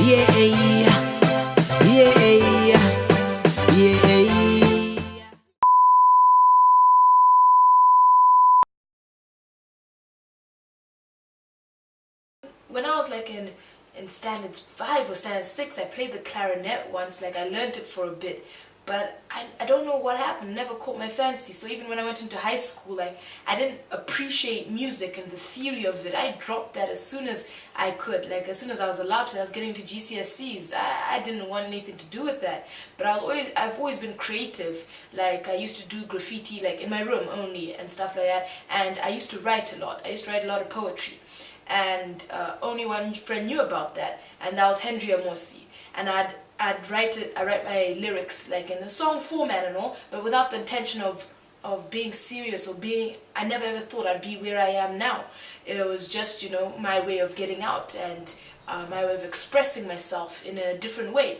When I was like in standard 5 or standard 6, I played the clarinet once. Like, I learned it for a bit, but I don't know what happened. It never caught my fancy. So even when I went into high school, like, I didn't appreciate music and the theory of it. I dropped that as soon as I could. Like, as soon as I was allowed to. I was getting to GCSEs. I didn't want anything to do with that. But I've always been creative. Like, I used to do graffiti, like, in my room only and stuff like that. And I used to write a lot. I used to write a lot of poetry. And only one friend knew about that, and that was Henry Amosi. And I write my lyrics like in a song format and all, but without the intention of being serious or being. I never ever thought I'd be where I am now. It was just, you know, my way of getting out and my way of expressing myself in a different way.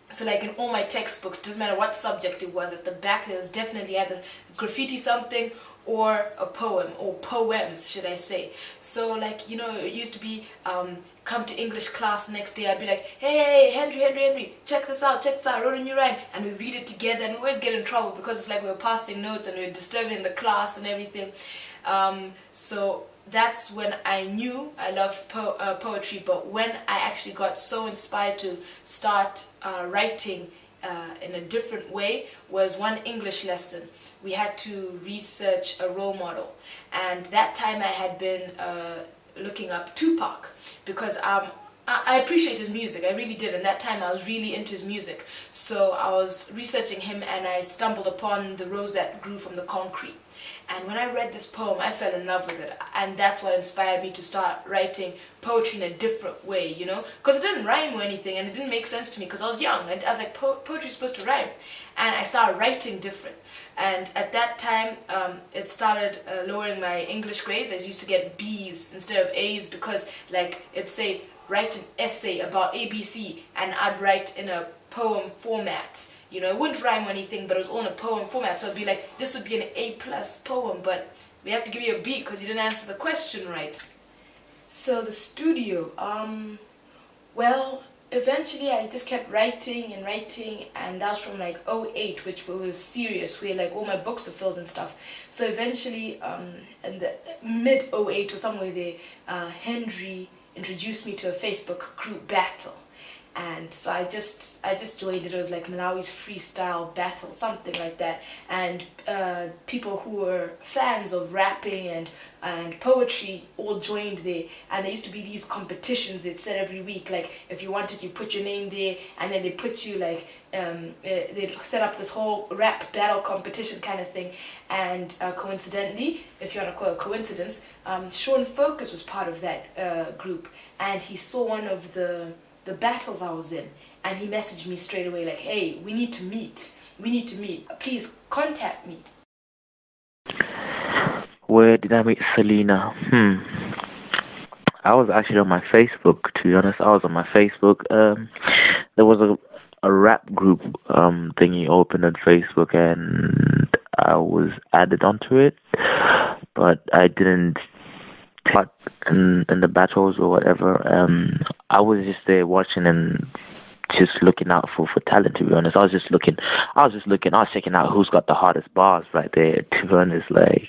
So like in all my textbooks, doesn't matter what subject it was, at the back there was definitely either graffiti something or a poem, or poems should I say. So like, you know, it used to be come to English class the next day, I'd be like, hey Henry, check this out, I wrote a new rhyme, and we read it together, and we always get in trouble because it's like we were passing notes and we were disturbing the class and everything. So that's when I knew I loved poetry. But when I actually got so inspired to start writing in a different way was one English lesson. We had to research a role model, and that time I had been looking up Tupac because I appreciate his music, I really did, and that time I was really into his music. So I was researching him and I stumbled upon The Rose That Grew from the Concrete. And when I read this poem, I fell in love with it, and that's what inspired me to start writing poetry in a different way, you know, because it didn't rhyme or anything, and it didn't make sense to me because I was young. I was like, poetry's supposed to rhyme, and I started writing different. And at that time, it started lowering my English grades. I used to get B's instead of A's because, like, it'd say, write an essay about ABC, and I'd write in a poem format. You know, it wouldn't rhyme or anything, but it was all in a poem format. So it'd be like, this would be an A+ poem, but we have to give you a B because you didn't answer the question right. So the studio, well, eventually I just kept writing, and that was from like 08, which was serious, where like all my books are filled and stuff. So eventually, in the mid 08 or somewhere there, Henry introduced me to a Facebook group battle. And so I just joined it. It was like Malawi's freestyle battle, something like that. And people who were fans of rapping and poetry all joined there. And there used to be these competitions they'd set every week. Like, if you wanted, you put your name there, and then they put you like they'd set up this whole rap battle competition kind of thing. And coincidentally, if you want to call it a coincidence, Sean Focus was part of that group, and he saw one of the battles I was in, and he messaged me straight away like, hey, we need to meet, please contact me. Where did I meet Selena? I was actually on my Facebook, to be honest. I was on my Facebook. There was a rap group thingy opened on Facebook, and I was added onto it, but I didn't take in the battles or whatever. I was just there watching and just looking out for talent, to be honest. I was checking out who's got the hardest bars right there, to be honest. Like,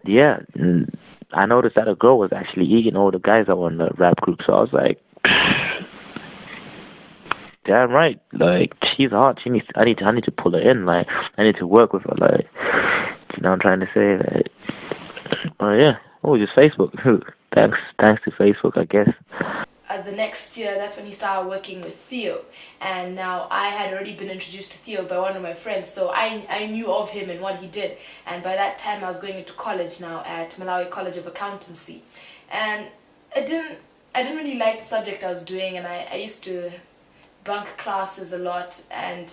yeah, I noticed that a girl was actually eating all the guys that were in the rap group, so I was like, damn right, like, she's hot. I need to pull her in, like, I need to work with her, like, you know what I'm trying to say, like, yeah. Oh, just Facebook. Thanks to Facebook, I guess. The next year, that's when he started working with Theo, and now I had already been introduced to Theo by one of my friends, so I knew of him and what he did. And by that time, I was going into college now at Malawi College of Accountancy, and I didn't really like the subject I was doing, and I used to bunk classes a lot, and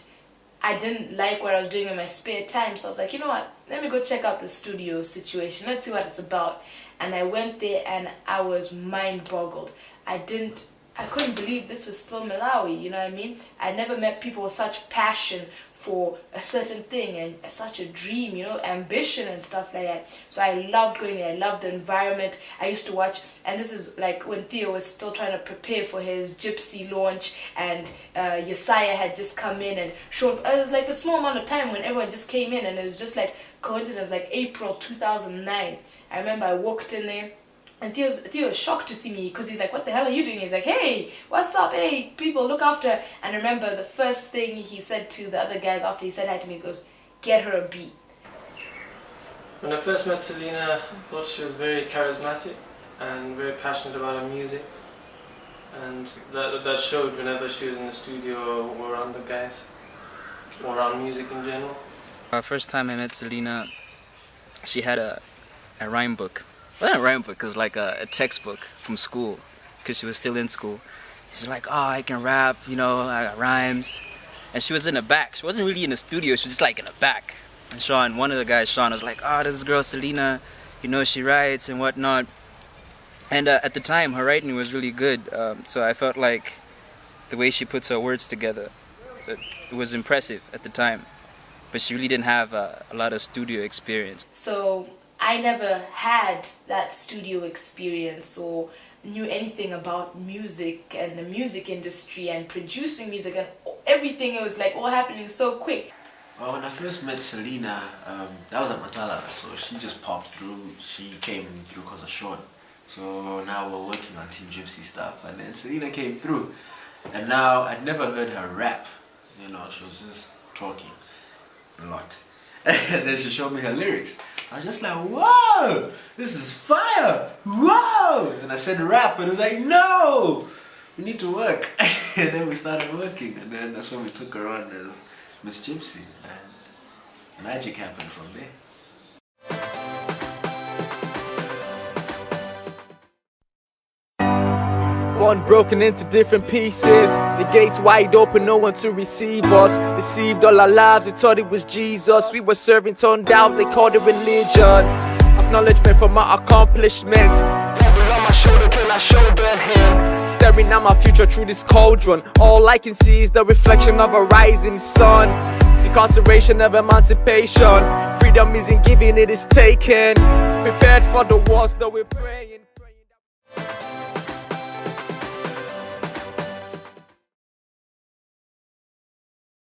I didn't like what I was doing in my spare time. So I was like, you know what, let me go check out the studio situation, let's see what it's about. And I went there and I was mind boggled. I didn't I couldn't believe this was still Malawi, you know what I mean? I never met people with such passion for a certain thing and such a dream, you know, ambition and stuff like that. So I loved going there. I loved the environment. I used to watch, and this is like when Theo was still trying to prepare for his Gypsy launch, and Yesaya had just come in and showed. It was like a small amount of time when everyone just came in, and it was just like coincidence, like April 2009. I remember I walked in there. And Theo was shocked to see me because he's like, what the hell are you doing? He's like, hey, what's up? Hey, people, look after her. And I remember the first thing he said to the other guys after he said hi to me, he goes, get her a beat. When I first met Selena, I thought she was very charismatic and very passionate about her music. And that showed whenever she was in the studio or around the guys, or around music in general. First time I met Selena, she had a rhyme book. Well, not a rhyme book, it was like a textbook from school, because she was still in school. She's like, oh, I can rap, you know, I got rhymes. And she was in the back. She wasn't really in the studio, she was just like in the back. And Sean, one of the guys, Sean, was like, oh, this girl Selena, you know, she writes and whatnot. And at the time, her writing was really good. So I felt like the way she puts her words together, it was impressive at the time. But she really didn't have a lot of studio experience. So I never had that studio experience or knew anything about music and the music industry and producing music and everything. It was like all happening so quick. Well, when I first met Selena, that was at Matala, so she just popped through. She came through because of Sean. So now we're working on Team Gypsy stuff, and then Selena came through. And now I'd never heard her rap, you know, she was just talking a lot. And then she showed me her lyrics. I was just like, whoa, this is fire, whoa! And I said rap, and it was like, no, we need to work. And then we started working, and then that's when we took her on as Miss Gypsy, and magic happened from there. One broken into different pieces, the gates wide open, no one to receive us. Deceived all our lives, we thought it was Jesus. We were serving toned down, they called it religion. Acknowledgement for my accomplishments. Devil on my shoulder till I shoulder him. Staring at my future through this cauldron. All I can see is the reflection of a rising sun. Incarceration of emancipation. Freedom isn't given, it is taken. Prepared for the wars, though we're praying.